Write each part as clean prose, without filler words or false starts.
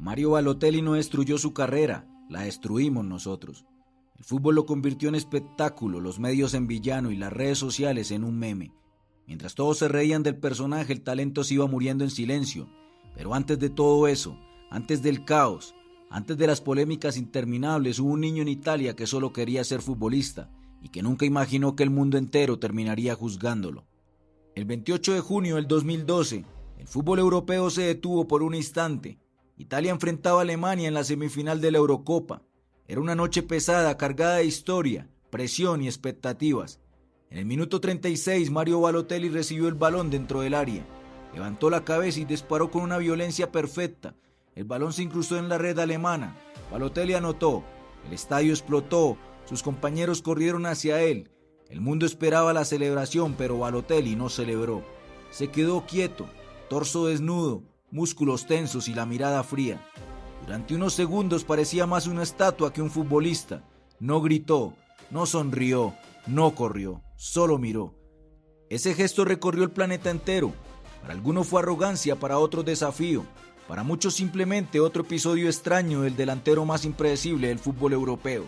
Mario Balotelli no destruyó su carrera, la destruimos nosotros. El fútbol lo convirtió en espectáculo, los medios en villano y las redes sociales en un meme. Mientras todos se reían del personaje, el talento se iba muriendo en silencio. Pero antes de todo eso, antes del caos, antes de las polémicas interminables, hubo un niño en Italia que solo quería ser futbolista y que nunca imaginó que el mundo entero terminaría juzgándolo. El 28 de junio del 2012, el fútbol europeo se detuvo por un instante. Italia enfrentaba a Alemania en la semifinal de la Eurocopa. Era una noche pesada, cargada de historia, presión y expectativas. En el minuto 36, Mario Balotelli recibió el balón dentro del área. Levantó la cabeza y disparó con una violencia perfecta. El balón se incrustó en la red alemana. Balotelli anotó. El estadio explotó. Sus compañeros corrieron hacia él. El mundo esperaba la celebración, pero Balotelli no celebró. Se quedó quieto, torso desnudo, músculos tensos y la mirada fría. Durante unos segundos parecía más una estatua que un futbolista. No gritó, no sonrió, no corrió, solo miró. Ese gesto recorrió el planeta entero. Para algunos fue arrogancia, para otros desafío. Para muchos simplemente otro episodio extraño del delantero más impredecible del fútbol europeo.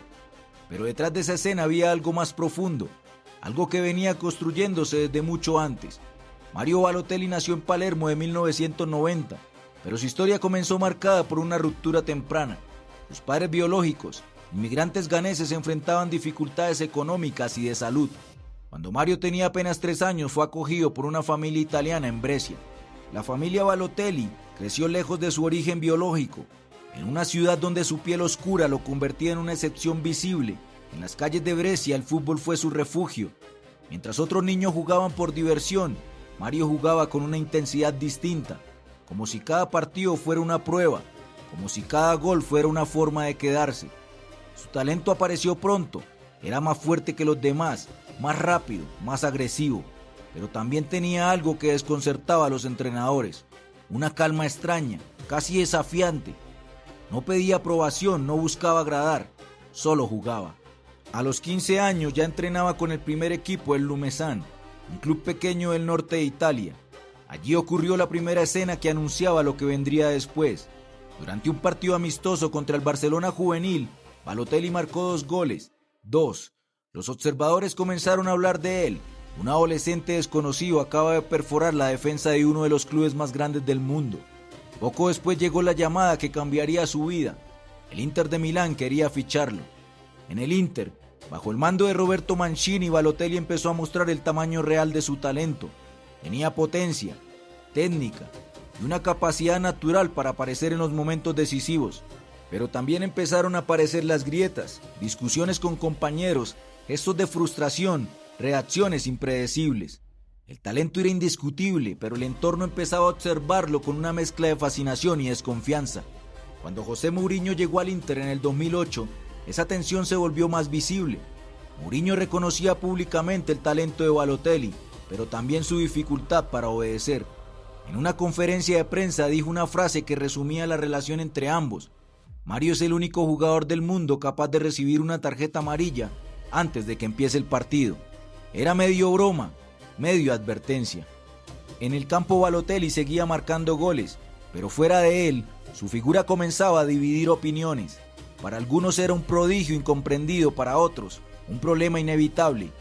Pero detrás de esa escena había algo más profundo, algo que venía construyéndose desde mucho antes. Mario Balotelli nació en Palermo de 1990, pero su historia comenzó marcada por una ruptura temprana. Sus padres biológicos, inmigrantes ganeses, enfrentaban dificultades económicas y de salud. Cuando Mario tenía apenas 3 años, fue acogido por una familia italiana en Brescia. La familia Balotelli creció lejos de su origen biológico, en una ciudad donde su piel oscura lo convertía en una excepción visible. En las calles de Brescia el fútbol fue su refugio. Mientras otros niños jugaban por diversión, Mario jugaba con una intensidad distinta, como si cada partido fuera una prueba, como si cada gol fuera una forma de quedarse. Su talento apareció pronto, era más fuerte que los demás, más rápido, más agresivo, pero también tenía algo que desconcertaba a los entrenadores, una calma extraña, casi desafiante. No pedía aprobación, no buscaba agradar, solo jugaba. A los 15 años ya entrenaba con el primer equipo del Lumezzane, un club pequeño del norte de Italia. Allí ocurrió la primera escena que anunciaba lo que vendría después. Durante un partido amistoso contra el Barcelona juvenil, Balotelli marcó 2 goles. 2. Los observadores comenzaron a hablar de él. Un adolescente desconocido acaba de perforar la defensa de uno de los clubes más grandes del mundo. Poco después llegó la llamada que cambiaría su vida. El Inter de Milán quería ficharlo. En el Inter, bajo el mando de Roberto Mancini, Balotelli empezó a mostrar el tamaño real de su talento. Tenía potencia, técnica y una capacidad natural para aparecer en los momentos decisivos. Pero también empezaron a aparecer las grietas, discusiones con compañeros, gestos de frustración, reacciones impredecibles. El talento era indiscutible, pero el entorno empezaba a observarlo con una mezcla de fascinación y desconfianza. Cuando José Mourinho llegó al Inter en el 2008, esa tensión se volvió más visible. Mourinho reconocía públicamente el talento de Balotelli, pero también su dificultad para obedecer. En una conferencia de prensa dijo una frase que resumía la relación entre ambos. Mario es el único jugador del mundo capaz de recibir una tarjeta amarilla antes de que empiece el partido. Era medio broma, medio advertencia. En el campo Balotelli seguía marcando goles, pero fuera de él, su figura comenzaba a dividir opiniones. Para algunos era un prodigio incomprendido, para otros, un problema inevitable.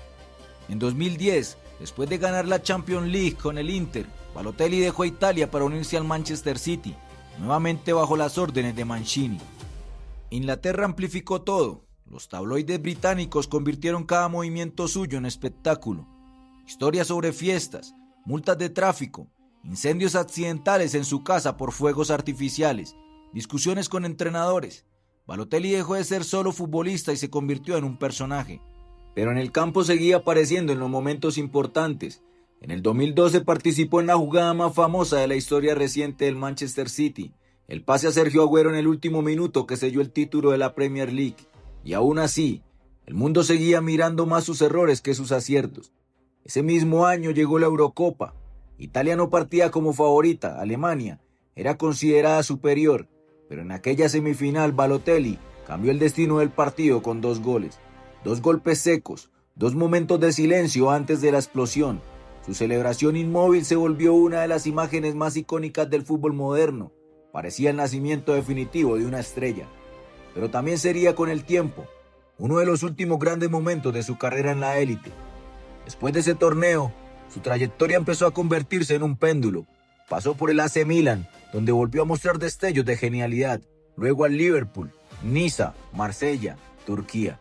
En 2010, después de ganar la Champions League con el Inter, Balotelli dejó Italia para unirse al Manchester City, nuevamente bajo las órdenes de Mancini. Inglaterra amplificó todo. Los tabloides británicos convirtieron cada movimiento suyo en espectáculo. Historias sobre fiestas, multas de tráfico, incendios accidentales en su casa por fuegos artificiales, discusiones con entrenadores. Balotelli dejó de ser solo futbolista y se convirtió en un personaje. Pero en el campo seguía apareciendo en los momentos importantes. En el 2012 participó en la jugada más famosa de la historia reciente del Manchester City, el pase a Sergio Agüero en el último minuto que selló el título de la Premier League. Y aún así, el mundo seguía mirando más sus errores que sus aciertos. Ese mismo año llegó la Eurocopa. Italia no partía como favorita, Alemania era considerada superior, pero en aquella semifinal Balotelli cambió el destino del partido con 2 goles. 2 golpes secos, 2 momentos de silencio antes de la explosión. Su celebración inmóvil se volvió una de las imágenes más icónicas del fútbol moderno. parecía el nacimiento definitivo de una estrella, pero también sería con el tiempo uno de los últimos grandes momentos de su carrera en la élite. Después de ese torneo, su trayectoria empezó a convertirse en un péndulo. Pasó por el AC Milan, donde volvió a mostrar destellos de genialidad, luego al Liverpool, Niza, Marsella, Turquía.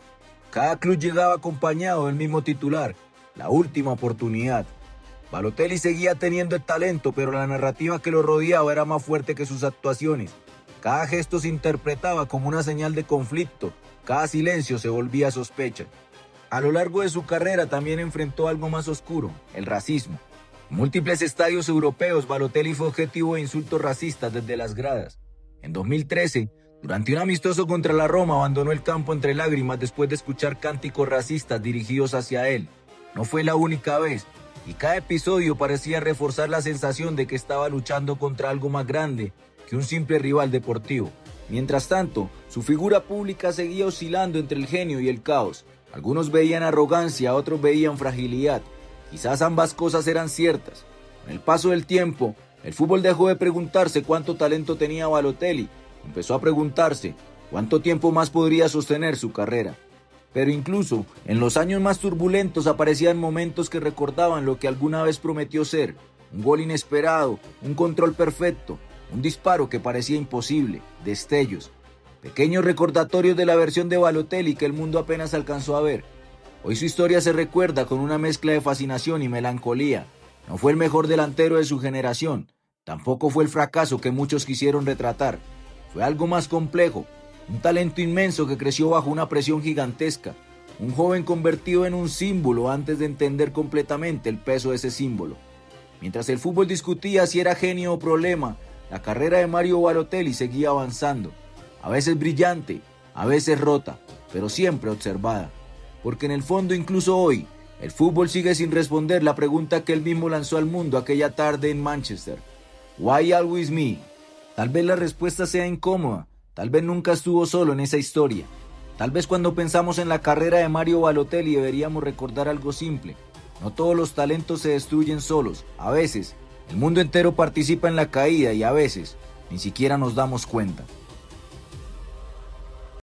Cada club llegaba acompañado del mismo titular: la última oportunidad. Balotelli seguía teniendo el talento, pero la narrativa que lo rodeaba era más fuerte que sus actuaciones. Cada gesto se interpretaba como una señal de conflicto, cada silencio se volvía sospecha. A lo largo de su carrera también enfrentó algo más oscuro: el racismo. En múltiples estadios europeos, Balotelli fue objetivo de insultos racistas desde las gradas. En 2013, durante un amistoso contra la Roma, abandonó el campo entre lágrimas después de escuchar cánticos racistas dirigidos hacia él. No fue la única vez, y cada episodio parecía reforzar la sensación de que estaba luchando contra algo más grande que un simple rival deportivo. Mientras tanto, su figura pública seguía oscilando entre el genio y el caos. Algunos veían arrogancia, otros veían fragilidad. Quizás ambas cosas eran ciertas. Con el paso del tiempo, el fútbol dejó de preguntarse cuánto talento tenía Balotelli. Empezó a preguntarse cuánto tiempo más podría sostener su carrera. Pero incluso en los años más turbulentos aparecían momentos que recordaban lo que alguna vez prometió ser: un gol inesperado, un control perfecto, un disparo que parecía imposible, destellos, pequeños recordatorios de la versión de Balotelli que el mundo apenas alcanzó a ver. Hoy su historia se recuerda con una mezcla de fascinación y melancolía. No fue el mejor delantero de su generación, tampoco fue el fracaso que muchos quisieron retratar. Fue algo más complejo, un talento inmenso que creció bajo una presión gigantesca, un joven convertido en un símbolo antes de entender completamente el peso de ese símbolo. Mientras el fútbol discutía si era genio o problema, la carrera de Mario Balotelli seguía avanzando, a veces brillante, a veces rota, pero siempre observada. Porque en el fondo, incluso hoy, el fútbol sigue sin responder la pregunta que él mismo lanzó al mundo aquella tarde en Manchester: ¿Why always me? Tal vez la respuesta sea incómoda, tal vez nunca estuvo solo en esa historia. Tal vez cuando pensamos en la carrera de Mario Balotelli deberíamos recordar algo simple: no todos los talentos se destruyen solos. A veces, el mundo entero participa en la caída y a veces, ni siquiera nos damos cuenta.